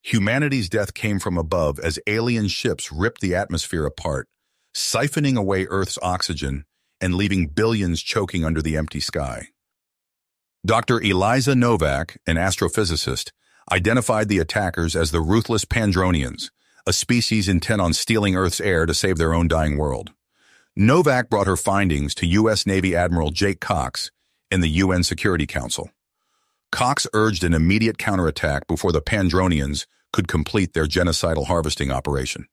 Humanity's death came from above as alien ships ripped the atmosphere apart, siphoning away Earth's oxygen and leaving billions choking under the empty sky. Dr. Eliza Novak, an astrophysicist, identified the attackers as the ruthless Pandronians, a species intent on stealing Earth's air to save their own dying world. Novak brought her findings to U.S. Navy Admiral Jake Cox in the UN Security Council. Cox urged an immediate counterattack before the Pandronians could complete their genocidal harvesting operation.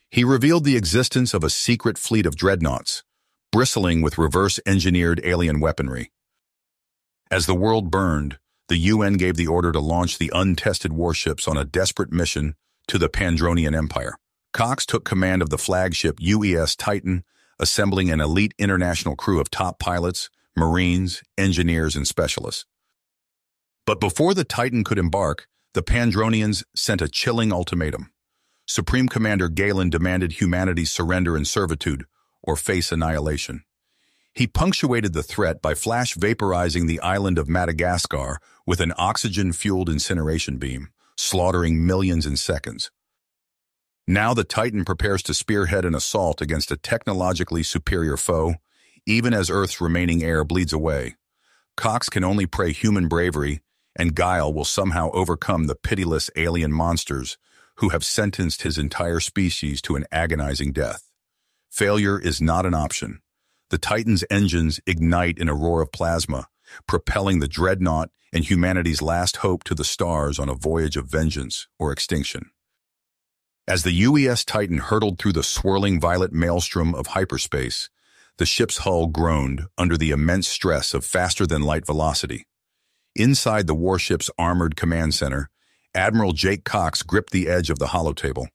He revealed the existence of a secret fleet of dreadnoughts, bristling with reverse-engineered alien weaponry. As the world burned, the UN gave the order to launch the untested warships on a desperate mission to the Pandronian Empire. Cox took command of the flagship UES Titan, assembling an elite international crew of top pilots, Marines, engineers, and specialists. But before the Titan could embark, the Pandronians sent a chilling ultimatum. Supreme Commander Galen demanded humanity's surrender and servitude, or face annihilation. He punctuated the threat by flash vaporizing the island of Madagascar with an oxygen-fueled incineration beam, slaughtering millions in seconds. Now the Titan prepares to spearhead an assault against a technologically superior foe, even as Earth's remaining air bleeds away. Cox can only pray human bravery and guile will somehow overcome the pitiless alien monsters who have sentenced his entire species to an agonizing death. Failure is not an option. The Titan's engines ignite in a roar of plasma, propelling the Dreadnought and humanity's last hope to the stars on a voyage of vengeance or extinction. As the UES Titan hurtled through the swirling violet maelstrom of hyperspace, the ship's hull groaned under the immense stress of faster-than-light velocity. Inside the warship's armored command center, Admiral Jake Cox gripped the edge of the holotable,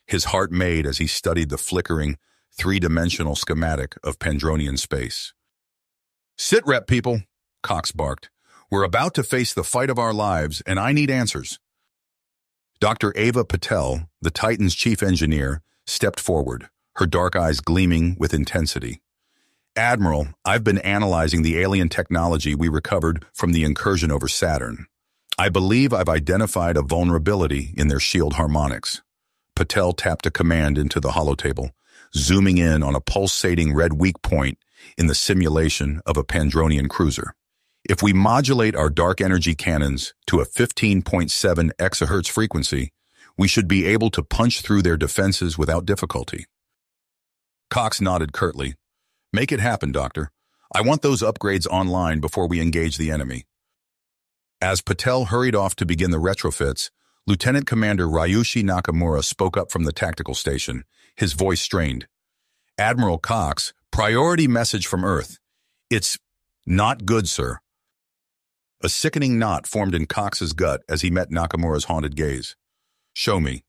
his heart made as he studied the flickering, three-dimensional schematic of Pandronian space. "Sit rep, people," Cox barked. "We're about to face the fight of our lives, and I need answers." Dr. Ava Patel, the Titan's chief engineer, stepped forward, her dark eyes gleaming with intensity. "Admiral, I've been analyzing the alien technology we recovered from the incursion over Saturn. I believe I've identified a vulnerability in their shield harmonics." Patel tapped a command into the holotable, zooming in on a pulsating red weak point in the simulation of a Pandronian cruiser. "If we modulate our dark energy cannons to a 15.7 exahertz frequency, we should be able to punch through their defenses without difficulty." Cox nodded curtly. "Make it happen, Doctor. I want those upgrades online before we engage the enemy." As Patel hurried off to begin the retrofits, Lieutenant Commander Ryushi Nakamura spoke up from the tactical station, his voice strained. "Admiral Cox, priority message from Earth. It's not good, sir." A sickening knot formed in Cox's gut as he met Nakamura's haunted gaze. "Show me."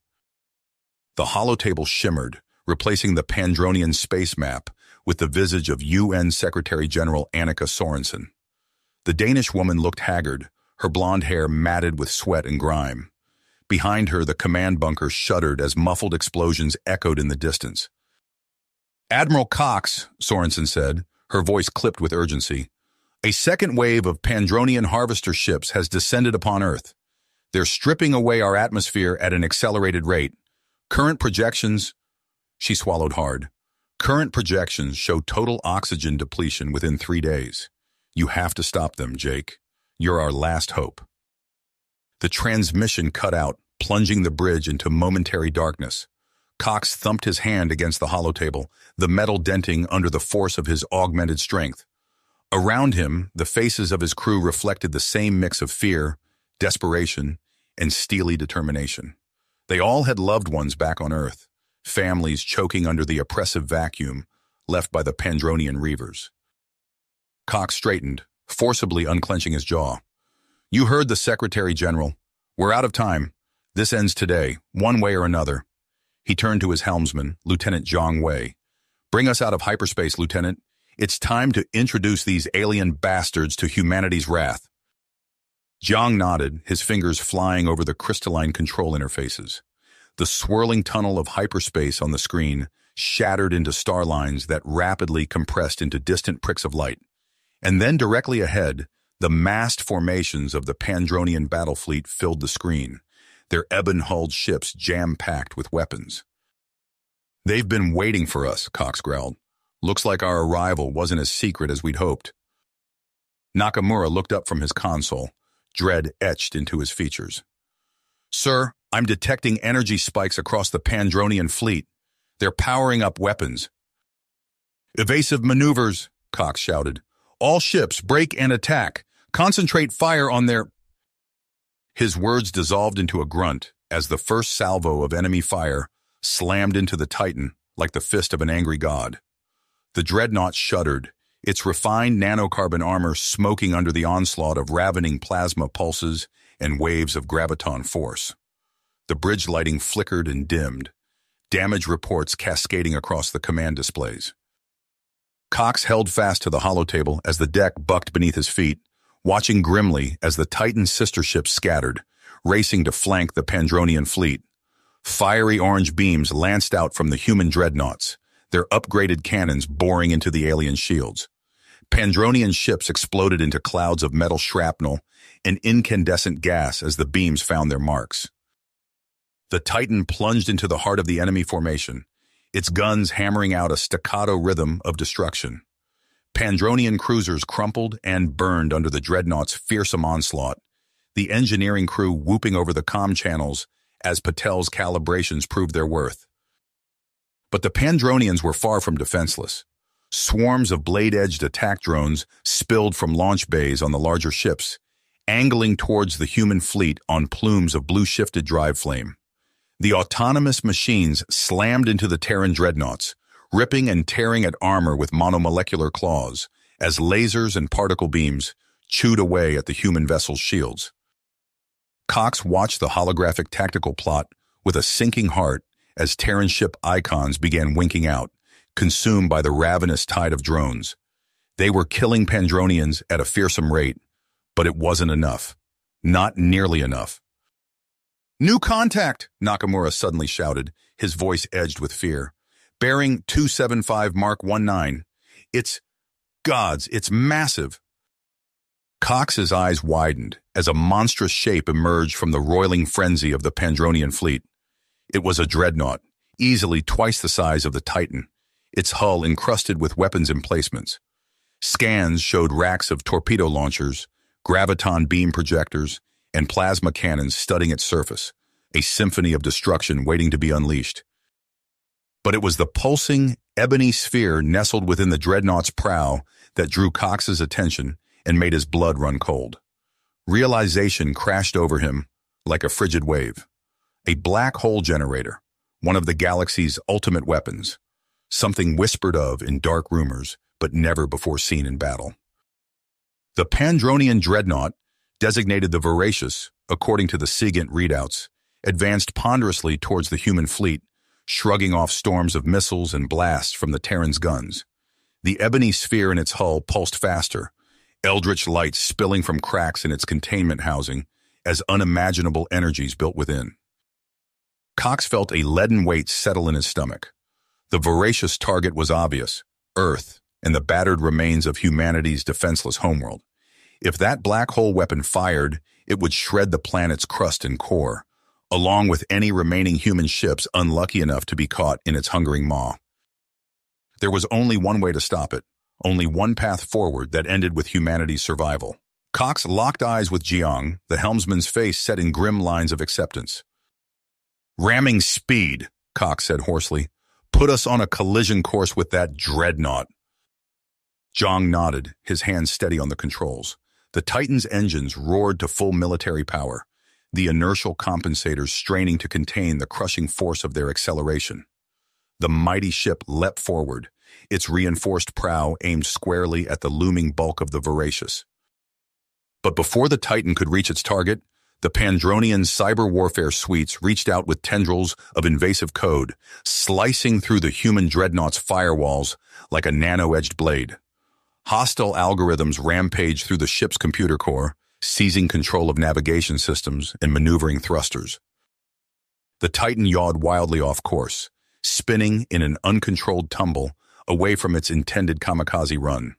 The holotable shimmered, replacing the Pandronian space map with the visage of UN Secretary-General Annika Sorensen. The Danish woman looked haggard, her blonde hair matted with sweat and grime. Behind her, the command bunker shuddered as muffled explosions echoed in the distance. "Admiral Cox," Sorensen said, her voice clipped with urgency, "a second wave of Pandronian harvester ships has descended upon Earth. They're stripping away our atmosphere at an accelerated rate. Current projections—" She swallowed hard. "Current projections show total oxygen depletion within 3 days. You have to stop them, Jake. You're our last hope." The transmission cut out, plunging the bridge into momentary darkness. Cox thumped his hand against the holotable, the metal denting under the force of his augmented strength. Around him, the faces of his crew reflected the same mix of fear, desperation, and steely determination. They all had loved ones back on Earth, families choking under the oppressive vacuum left by the Pandronian reavers. Cox straightened, forcibly unclenching his jaw. "You heard the Secretary General. We're out of time. This ends today, one way or another." He turned to his helmsman, Lieutenant Zhang Wei. "Bring us out of hyperspace, Lieutenant. It's time to introduce these alien bastards to humanity's wrath." Zhang nodded, his fingers flying over the crystalline control interfaces. The swirling tunnel of hyperspace on the screen shattered into star lines that rapidly compressed into distant pricks of light. And then directly ahead, the massed formations of the Pandronian battle fleet filled the screen, their ebon-hulled ships jam-packed with weapons. "They've been waiting for us," Cox growled. "Looks like our arrival wasn't as secret as we'd hoped." Nakamura looked up from his console, dread etched into his features. "Sir, I'm detecting energy spikes across the Pandronian fleet. They're powering up weapons." "Evasive maneuvers," Cox shouted. "All ships, break and attack. Concentrate fire on their—" His words dissolved into a grunt as the first salvo of enemy fire slammed into the Titan like the fist of an angry god. The Dreadnought shuddered, its refined nanocarbon armor smoking under the onslaught of ravening plasma pulses and waves of graviton force. The bridge lighting flickered and dimmed, damage reports cascading across the command displays. Cox held fast to the holotable as the deck bucked beneath his feet, watching grimly as the Titan's sister ships scattered, racing to flank the Pandronian fleet. Fiery orange beams lanced out from the human dreadnoughts, their upgraded cannons boring into the alien shields. Pandronian ships exploded into clouds of metal shrapnel and incandescent gas as the beams found their marks. The Titan plunged into the heart of the enemy formation, its guns hammering out a staccato rhythm of destruction. Pandronian cruisers crumpled and burned under the Dreadnought's fearsome onslaught, the engineering crew whooping over the comm channels as Patel's calibrations proved their worth. But the Pandronians were far from defenseless. Swarms of blade-edged attack drones spilled from launch bays on the larger ships, angling towards the human fleet on plumes of blue-shifted drive flame. The autonomous machines slammed into the Terran dreadnoughts, ripping and tearing at armor with monomolecular claws, as lasers and particle beams chewed away at the human vessel's shields. Cox watched the holographic tactical plot with a sinking heart as Terran ship icons began winking out, consumed by the ravenous tide of drones. They were killing Pandronians at a fearsome rate, but it wasn't enough. Not nearly enough. "New contact!" Nakamura suddenly shouted, his voice edged with fear. "Bearing 275 Mark 19. It's massive." Cox's eyes widened as a monstrous shape emerged from the roiling frenzy of the Pandronian fleet. It was a dreadnought, easily twice the size of the Titan, its hull encrusted with weapons emplacements. Scans showed racks of torpedo launchers, graviton beam projectors, and plasma cannons studding its surface, a symphony of destruction waiting to be unleashed. But it was the pulsing, ebony sphere nestled within the dreadnought's prow that drew Cox's attention and made his blood run cold. Realization crashed over him like a frigid wave. A black hole generator, one of the galaxy's ultimate weapons, something whispered of in dark rumors, but never before seen in battle. The Pandronian dreadnought, designated the Voracious, according to the SIGINT readouts, advanced ponderously towards the human fleet, shrugging off storms of missiles and blasts from the Terran's guns. The ebony sphere in its hull pulsed faster, eldritch light spilling from cracks in its containment housing as unimaginable energies built within. Cox felt a leaden weight settle in his stomach. The voracious target was obvious, Earth, and the battered remains of humanity's defenseless homeworld. If that black hole weapon fired, it would shred the planet's crust and core, along with any remaining human ships unlucky enough to be caught in its hungering maw. There was only one way to stop it, only one path forward that ended with humanity's survival. Cox locked eyes with Jiang, the helmsman's face set in grim lines of acceptance. "Ramming speed," Cox said hoarsely. "Put us on a collision course with that dreadnought." Jiang nodded, his hands steady on the controls. The Titan's engines roared to full military power, the inertial compensators straining to contain the crushing force of their acceleration. The mighty ship leapt forward, its reinforced prow aimed squarely at the looming bulk of the Voracious. But before the Titan could reach its target, the Pandronian cyber warfare suites reached out with tendrils of invasive code, slicing through the human dreadnought's firewalls like a nano-edged blade. Hostile algorithms rampaged through the ship's computer core, seizing control of navigation systems and maneuvering thrusters. The Titan yawed wildly off course, spinning in an uncontrolled tumble away from its intended kamikaze run.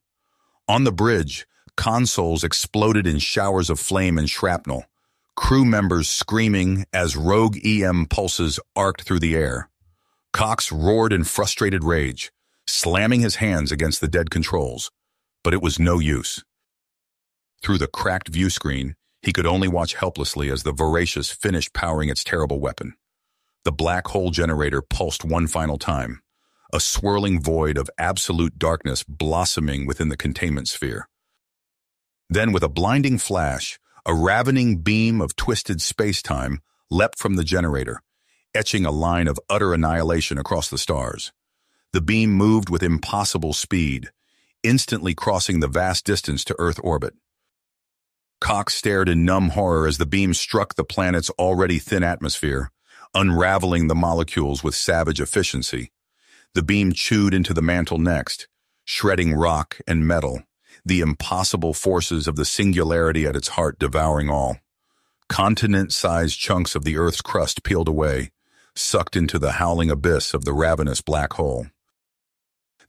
On the bridge, consoles exploded in showers of flame and shrapnel, crew members screaming as rogue EM pulses arced through the air. Cox roared in frustrated rage, slamming his hands against the dead controls, but it was no use. Through the cracked view screen, he could only watch helplessly as the Voracious finished powering its terrible weapon. The black hole generator pulsed one final time, a swirling void of absolute darkness blossoming within the containment sphere. Then, with a blinding flash, a ravening beam of twisted space-time leapt from the generator, etching a line of utter annihilation across the stars. The beam moved with impossible speed, instantly crossing the vast distance to Earth orbit. Cox stared in numb horror as the beam struck the planet's already thin atmosphere, unraveling the molecules with savage efficiency. The beam chewed into the mantle next, shredding rock and metal, the impossible forces of the singularity at its heart devouring all. Continent-sized chunks of the Earth's crust peeled away, sucked into the howling abyss of the ravenous black hole.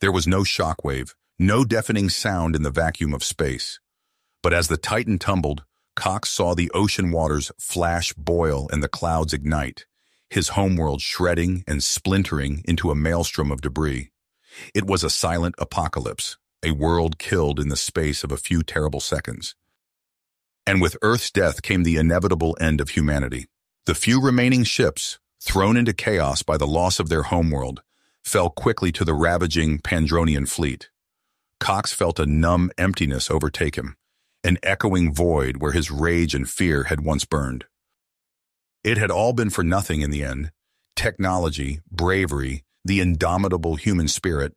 There was no shockwave, no deafening sound in the vacuum of space. But as the Titan tumbled, Cox saw the ocean waters flash boil and the clouds ignite, his homeworld shredding and splintering into a maelstrom of debris. It was a silent apocalypse, a world killed in the space of a few terrible seconds. And with Earth's death came the inevitable end of humanity. The few remaining ships, thrown into chaos by the loss of their homeworld, fell quickly to the ravaging Pandronian fleet. Cox felt a numb emptiness overtake him, an echoing void where his rage and fear had once burned. It had all been for nothing in the end. Technology, bravery, the indomitable human spirit,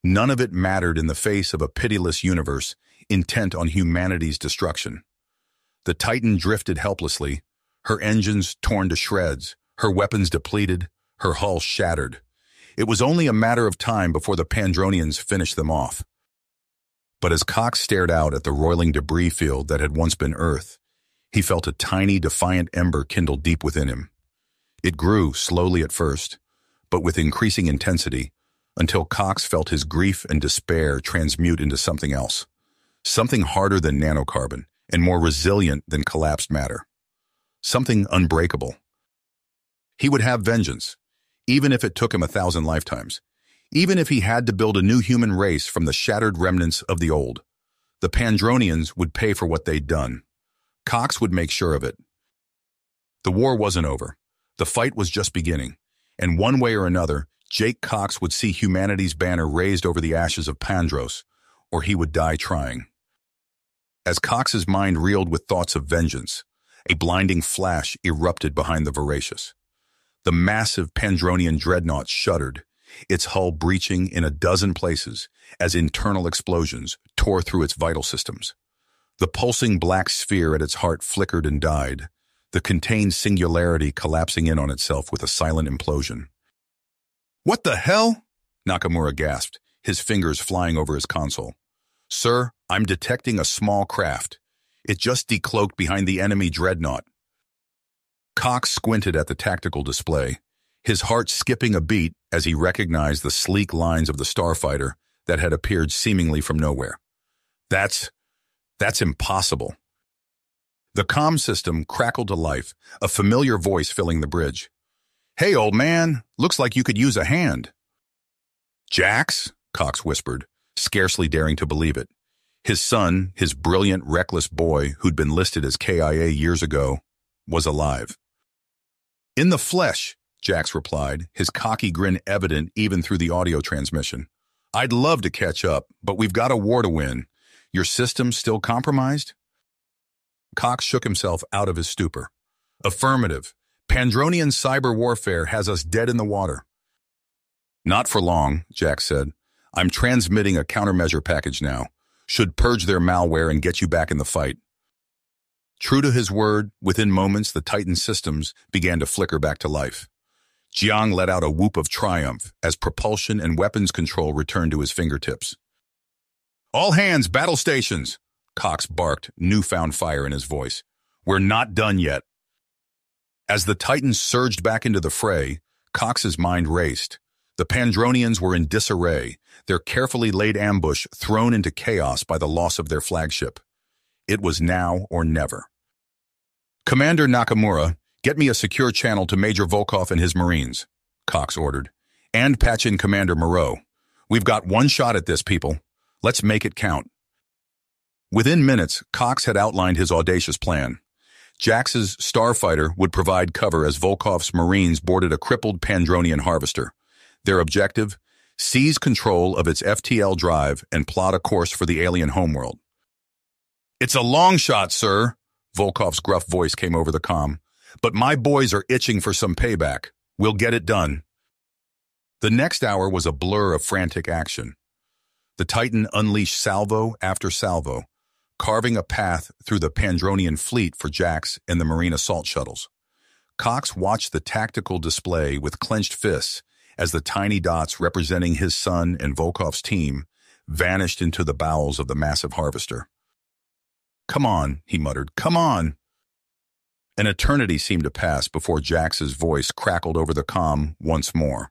none of it mattered in the face of a pitiless universe intent on humanity's destruction. The Titan drifted helplessly, her engines torn to shreds, her weapons depleted, her hull shattered. It was only a matter of time before the Pandronians finished them off. But as Cox stared out at the roiling debris field that had once been Earth, he felt a tiny, defiant ember kindle deep within him. It grew slowly at first, but with increasing intensity, until Cox felt his grief and despair transmute into something else, something harder than nanocarbon and more resilient than collapsed matter, something unbreakable. He would have vengeance, even if it took him 1,000 lifetimes, even if he had to build a new human race from the shattered remnants of the old. The Pandronians would pay for what they'd done. Cox would make sure of it. The war wasn't over. The fight was just beginning, and one way or another, Jake Cox would see humanity's banner raised over the ashes of Pandros, or he would die trying. As Cox's mind reeled with thoughts of vengeance, a blinding flash erupted behind the Voracious. The massive Pandronian Dreadnoughts shuddered, its hull breaching in a dozen places as internal explosions tore through its vital systems. The pulsing black sphere at its heart flickered and died, the contained singularity collapsing in on itself with a silent implosion. "What the hell?" Nakamura gasped, his fingers flying over his console. "Sir, I'm detecting a small craft. It just decloaked behind the enemy dreadnought." Cox squinted at the tactical display, his heart skipping a beat as he recognized the sleek lines of the starfighter that had appeared seemingly from nowhere. That's impossible. The comm system crackled to life, a familiar voice filling the bridge. "Hey, old man, looks like you could use a hand." "Jax?" Cox whispered, scarcely daring to believe it. His son, his brilliant, reckless boy who'd been listed as KIA years ago, was alive. "In the flesh," Jax replied, his cocky grin evident even through the audio transmission. "I'd love to catch up, but we've got a war to win. Your system still compromised?" Cox shook himself out of his stupor. "Affirmative. Pandronian cyber warfare has us dead in the water." "Not for long," Jax said. "I'm transmitting a countermeasure package now. Should purge their malware and get you back in the fight." True to his word, within moments the Titan systems began to flicker back to life. Jiang let out a whoop of triumph as propulsion and weapons control returned to his fingertips. "All hands, battle stations!" Cox barked, newfound fire in his voice. "We're not done yet." As the Titans surged back into the fray, Cox's mind raced. The Pandronians were in disarray, their carefully laid ambush thrown into chaos by the loss of their flagship. It was now or never. Commander Nakamura, get me a secure channel to Major Volkov and his Marines, Cox ordered. And patch in Commander Moreau. We've got one shot at this, people. Let's make it count. Within minutes, Cox had outlined his audacious plan. Jax's starfighter would provide cover as Volkov's Marines boarded a crippled Pandronian harvester. Their objective? Seize control of its FTL drive and plot a course for the alien homeworld. It's a long shot, sir, Volkov's gruff voice came over the comm. But my boys are itching for some payback. We'll get it done. The next hour was a blur of frantic action. The Titan unleashed salvo after salvo, carving a path through the Pandronian fleet for Jax and the Marine assault shuttles. Cox watched the tactical display with clenched fists as the tiny dots representing his son and Volkov's team vanished into the bowels of the massive harvester. "Come on," he muttered, "come on." An eternity seemed to pass before Jax's voice crackled over the comm once more.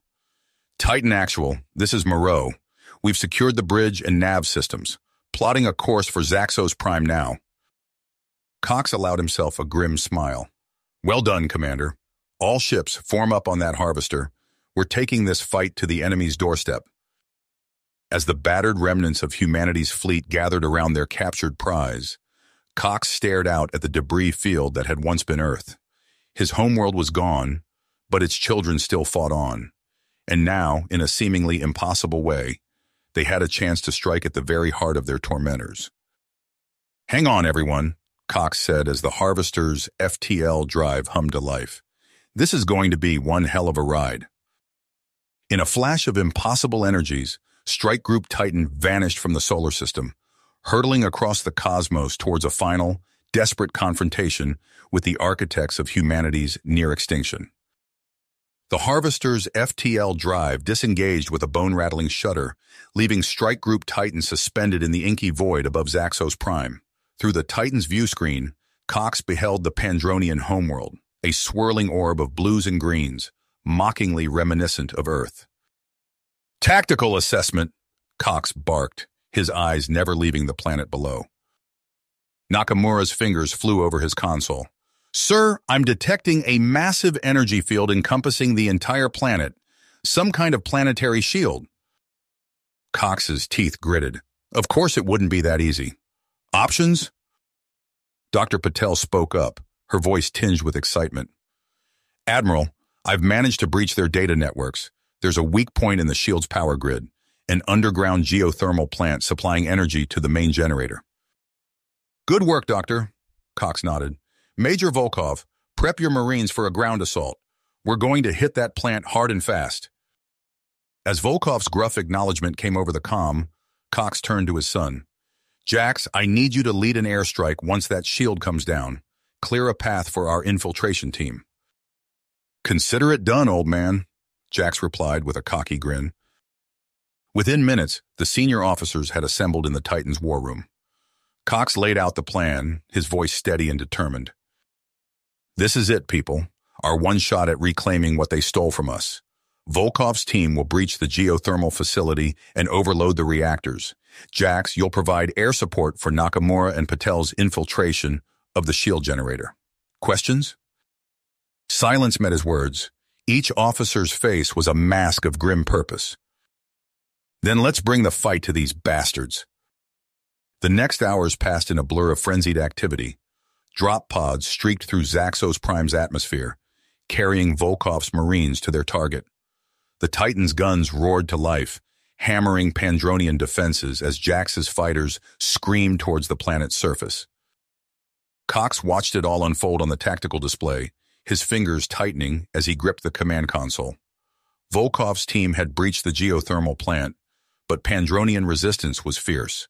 "Titan Actual, this is Moreau. We've secured the bridge and nav systems, plotting a course for Zaxos Prime now." Cox allowed himself a grim smile. "Well done, Commander. All ships form up on that harvester. We're taking this fight to the enemy's doorstep." As the battered remnants of humanity's fleet gathered around their captured prize, Cox stared out at the debris field that had once been Earth. His homeworld was gone, but its children still fought on. And now, in a seemingly impossible way, they had a chance to strike at the very heart of their tormentors. "Hang on, everyone," Cox said as the harvester's FTL drive hummed to life. "This is going to be one hell of a ride." In a flash of impossible energies, Strike Group Titan vanished from the solar system, hurtling across the cosmos towards a final, desperate confrontation with the architects of humanity's near extinction. The harvester's FTL drive disengaged with a bone-rattling shudder, leaving Strike Group Titan suspended in the inky void above Zaxos Prime. Through the Titan's view screen, Cox beheld the Pandronian homeworld, a swirling orb of blues and greens, mockingly reminiscent of Earth. "Tactical assessment," Cox barked, his eyes never leaving the planet below. Nakamura's fingers flew over his console. "Sir, I'm detecting a massive energy field encompassing the entire planet. Some kind of planetary shield." Cox's teeth gritted. Of course it wouldn't be that easy. "Options?" Dr. Patel spoke up, her voice tinged with excitement. "Admiral, I've managed to breach their data networks. There's a weak point in the shield's power grid, an underground geothermal plant supplying energy to the main generator." "Good work, Doctor," Cox nodded. "Major Volkov, prep your Marines for a ground assault. We're going to hit that plant hard and fast." As Volkov's gruff acknowledgement came over the comm, Cox turned to his son. "Jax, I need you to lead an airstrike once that shield comes down. Clear a path for our infiltration team." "Consider it done, old man," Jax replied with a cocky grin. Within minutes, the senior officers had assembled in the Titan's war room. Cox laid out the plan, his voice steady and determined. "This is it, people. Our one shot at reclaiming what they stole from us. Volkov's team will breach the geothermal facility and overload the reactors. Jax, you'll provide air support for Nakamura and Patel's infiltration of the shield generator. Questions?" Silence met his words. Each officer's face was a mask of grim purpose. "Then let's bring the fight to these bastards." The next hours passed in a blur of frenzied activity. Drop pods streaked through Zaxos Prime's atmosphere, carrying Volkov's Marines to their target. The Titan's guns roared to life, hammering Pandronian defenses as Jax's fighters screamed towards the planet's surface. Cox watched it all unfold on the tactical display, his fingers tightening as he gripped the command console. Volkov's team had breached the geothermal plant, but Pandronian resistance was fierce.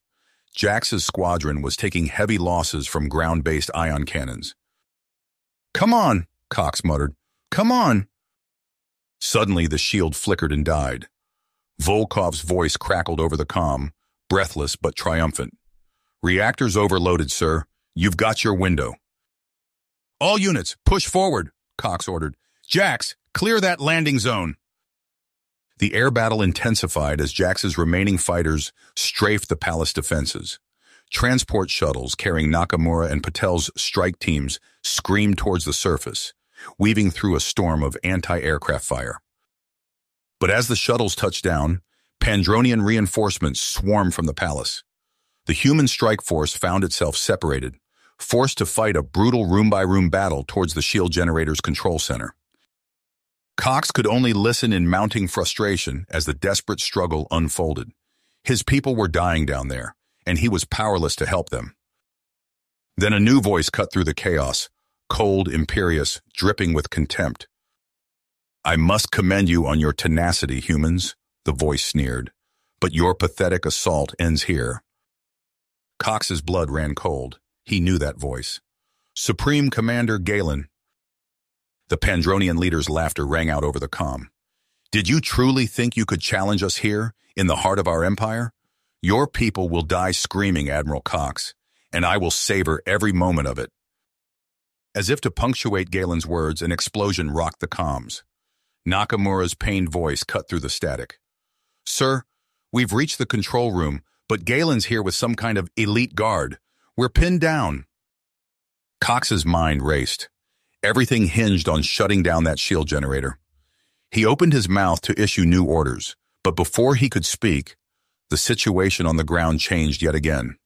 Jax's squadron was taking heavy losses from ground-based ion cannons. "Come on," Cox muttered. "Come on." Suddenly, the shield flickered and died. Volkov's voice crackled over the comm, breathless but triumphant. "Reactors overloaded, sir. You've got your window." "All units, push forward," Cox ordered. "Jax, clear that landing zone." The air battle intensified as Jax's remaining fighters strafed the palace defenses. Transport shuttles carrying Nakamura and Patel's strike teams screamed towards the surface, weaving through a storm of anti-aircraft fire. But as the shuttles touched down, Pandronian reinforcements swarmed from the palace. The human strike force found itself separated, forced to fight a brutal room-by-room battle towards the shield generator's control center. Cox could only listen in mounting frustration as the desperate struggle unfolded. His people were dying down there, and he was powerless to help them. Then a new voice cut through the chaos, cold, imperious, dripping with contempt. "I must commend you on your tenacity, humans," the voice sneered, "but your pathetic assault ends here." Cox's blood ran cold. He knew that voice. "Supreme Commander Galen." The Pandronian leader's laughter rang out over the comm. "Did you truly think you could challenge us here, in the heart of our empire? Your people will die screaming, Admiral Cox, and I will savor every moment of it." As if to punctuate Galen's words, an explosion rocked the comms. Nakamura's pained voice cut through the static. "Sir, we've reached the control room, but Galen's here with some kind of elite guard. We're pinned down." Cox's mind raced. Everything hinged on shutting down that shield generator. He opened his mouth to issue new orders, but before he could speak, the situation on the ground changed yet again.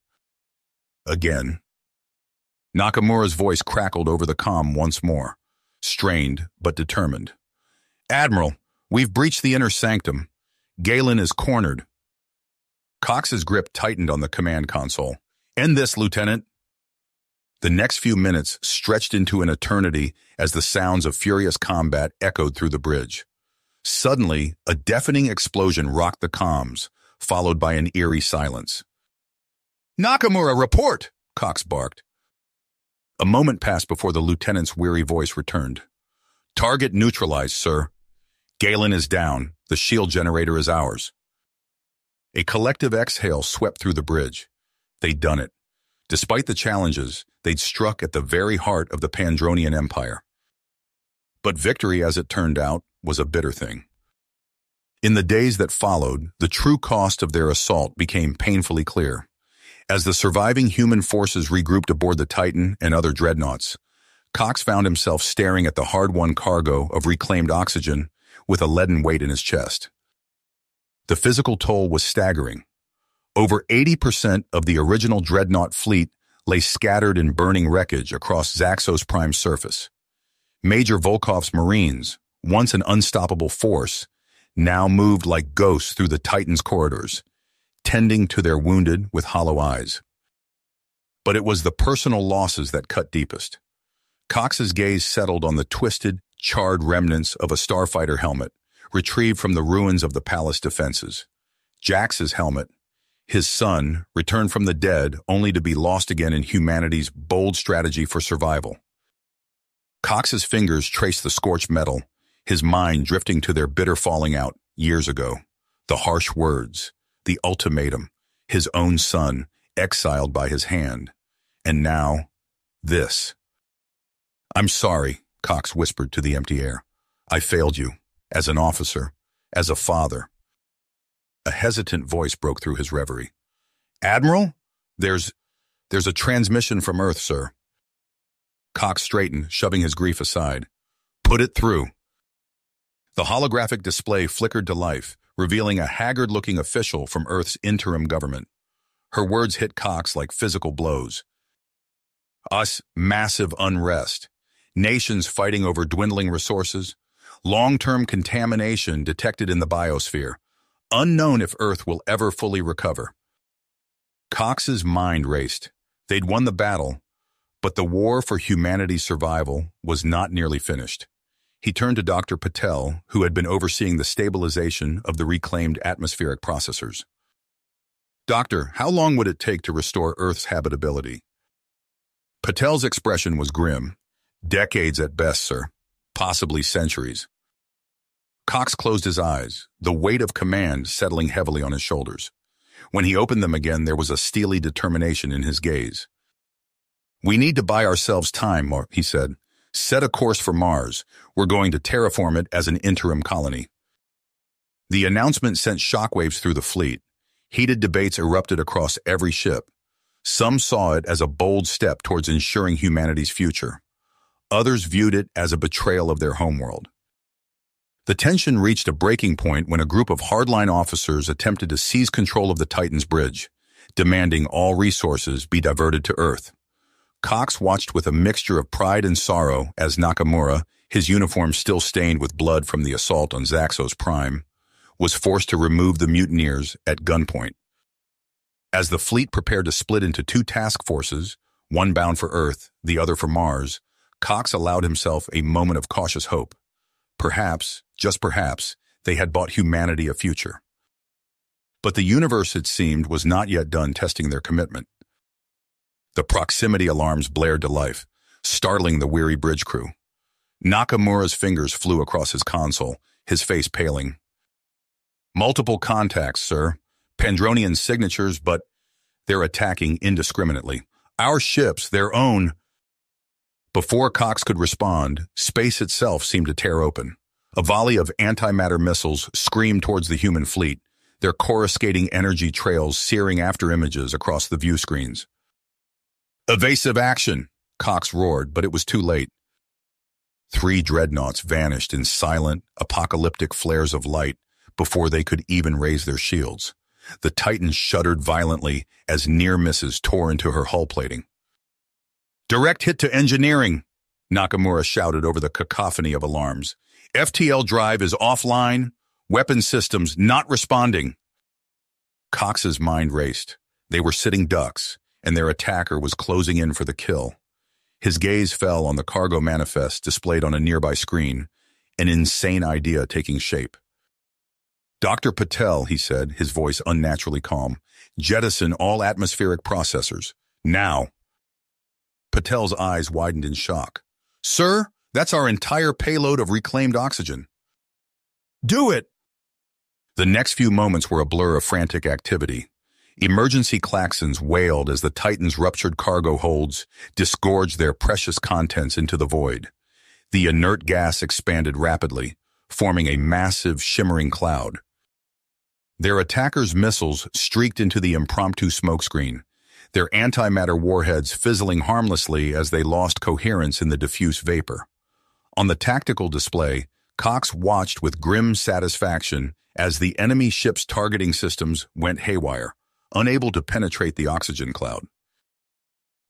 Nakamura's voice crackled over the comm once more, strained but determined. "Admiral, we've breached the inner sanctum. Galen is cornered." Cox's grip tightened on the command console. "End this, Lieutenant." The next few minutes stretched into an eternity as the sounds of furious combat echoed through the bridge. Suddenly, a deafening explosion rocked the comms, followed by an eerie silence. "Nakamura, report!" Cox barked. A moment passed before the lieutenant's weary voice returned. "Target neutralized, sir. Galen is down. The shield generator is ours." A collective exhale swept through the bridge. They'd done it. Despite the challenges, they'd struck at the very heart of the Pandronian Empire. But victory, as it turned out, was a bitter thing. In the days that followed, the true cost of their assault became painfully clear. As the surviving human forces regrouped aboard the Titan and other dreadnoughts, Cox found himself staring at the hard-won cargo of reclaimed oxygen with a leaden weight in his chest. The physical toll was staggering. Over 80% of the original dreadnought fleet lay scattered in burning wreckage across Zaxxos Prime's surface. Major Volkov's Marines, once an unstoppable force, now moved like ghosts through the Titan's corridors, tending to their wounded with hollow eyes. But it was the personal losses that cut deepest. Cox's gaze settled on the twisted, charred remnants of a starfighter helmet, retrieved from the ruins of the palace defenses. Jax's helmet, his son, returned from the dead only to be lost again in humanity's bold strategy for survival. Cox's fingers traced the scorched metal, his mind drifting to their bitter falling out years ago. The harsh words, the ultimatum, his own son, exiled by his hand. And now, this. "I'm sorry," Cox whispered to the empty air. "I failed you, as an officer, as a father." A hesitant voice broke through his reverie. "Admiral? There's a transmission from Earth, sir." Cox straightened, shoving his grief aside. "Put it through." The holographic display flickered to life, revealing a haggard-looking official from Earth's interim government. Her words hit Cox like physical blows. "Us, massive unrest. Nations fighting over dwindling resources. Long-term contamination detected in the biosphere. Unknown if Earth will ever fully recover." Cox's mind raced. They'd won the battle, but the war for humanity's survival was not nearly finished. He turned to Dr. Patel, who had been overseeing the stabilization of the reclaimed atmospheric processors. "Doctor, how long would it take to restore Earth's habitability?" Patel's expression was grim. "Decades at best, sir. Possibly centuries." Cox closed his eyes, the weight of command settling heavily on his shoulders. When he opened them again, there was a steely determination in his gaze. "We need to buy ourselves time," he said. "Set a course for Mars. We're going to terraform it as an interim colony." The announcement sent shockwaves through the fleet. Heated debates erupted across every ship. Some saw it as a bold step towards ensuring humanity's future. Others viewed it as a betrayal of their homeworld. The tension reached a breaking point when a group of hardline officers attempted to seize control of the Titan's bridge, demanding all resources be diverted to Earth. Cox watched with a mixture of pride and sorrow as Nakamura, his uniform still stained with blood from the assault on Zaxos Prime, was forced to remove the mutineers at gunpoint. As the fleet prepared to split into two task forces, one bound for Earth, the other for Mars, Cox allowed himself a moment of cautious hope. Perhaps, just perhaps, they had bought humanity a future. But the universe, it seemed, was not yet done testing their commitment. The proximity alarms blared to life, startling the weary bridge crew. Nakamura's fingers flew across his console, his face paling. "Multiple contacts, sir. Pendronian signatures, but they're attacking indiscriminately. Our ships, their own." Before Cox could respond, space itself seemed to tear open. A volley of antimatter missiles screamed towards the human fleet, their coruscating energy trails searing after images across the view screens. "Evasive action!" Cox roared, but it was too late. 3 dreadnoughts vanished in silent, apocalyptic flares of light before they could even raise their shields. The Titan shuddered violently as near misses tore into her hull plating. "Direct hit to engineering," Nakamura shouted over the cacophony of alarms. "FTL drive is offline. Weapon systems not responding." Cox's mind raced. They were sitting ducks, and their attacker was closing in for the kill. His gaze fell on the cargo manifest displayed on a nearby screen, an insane idea taking shape. "Dr. Patel," he said, his voice unnaturally calm, "jettison all atmospheric processors. Now." Patel's eyes widened in shock. "Sir, that's our entire payload of reclaimed oxygen." "Do it!" The next few moments were a blur of frantic activity. Emergency klaxons wailed as the Titan's ruptured cargo holds disgorged their precious contents into the void. The inert gas expanded rapidly, forming a massive, shimmering cloud. Their attackers' missiles streaked into the impromptu smokescreen, their antimatter warheads fizzling harmlessly as they lost coherence in the diffuse vapor. On the tactical display, Cox watched with grim satisfaction as the enemy ship's targeting systems went haywire, unable to penetrate the oxygen cloud.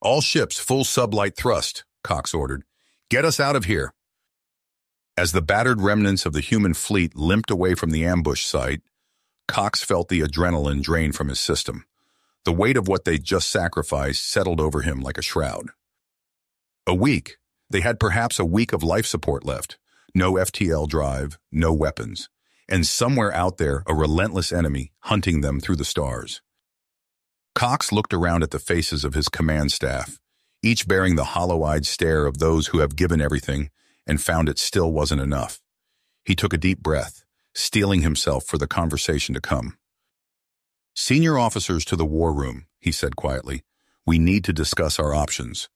"All ships full sublight thrust," Cox ordered. "Get us out of here." As the battered remnants of the human fleet limped away from the ambush site, Cox felt the adrenaline drain from his system. The weight of what they'd just sacrificed settled over him like a shroud. A week. They had perhaps a week of life support left. No FTL drive, no weapons. And somewhere out there, a relentless enemy hunting them through the stars. Cox looked around at the faces of his command staff, each bearing the hollow-eyed stare of those who have given everything and found it still wasn't enough. He took a deep breath, steeling himself for the conversation to come. "Senior officers to the war room," he said quietly. "We need to discuss our options."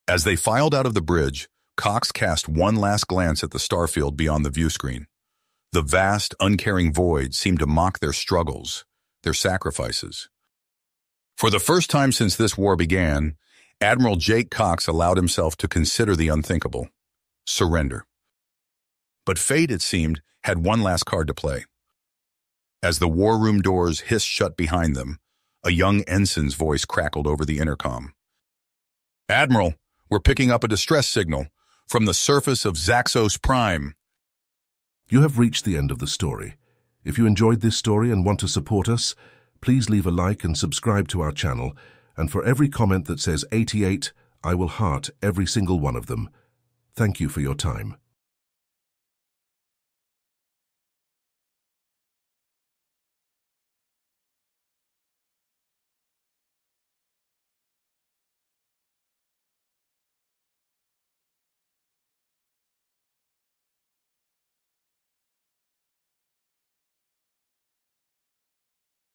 As they filed out of the bridge, Cox cast one last glance at the starfield beyond the view screen. The vast, uncaring void seemed to mock their struggles, their sacrifices. For the first time since this war began, Admiral Jake Cox allowed himself to consider the unthinkable: surrender. But fate, it seemed, had one last card to play. As the war room doors hissed shut behind them, a young ensign's voice crackled over the intercom. "Admiral, we're picking up a distress signal from the surface of Zaxos Prime." You have reached the end of the story. If you enjoyed this story and want to support us, please leave a like and subscribe to our channel. And for every comment that says 88, I will heart every single one of them. Thank you for your time.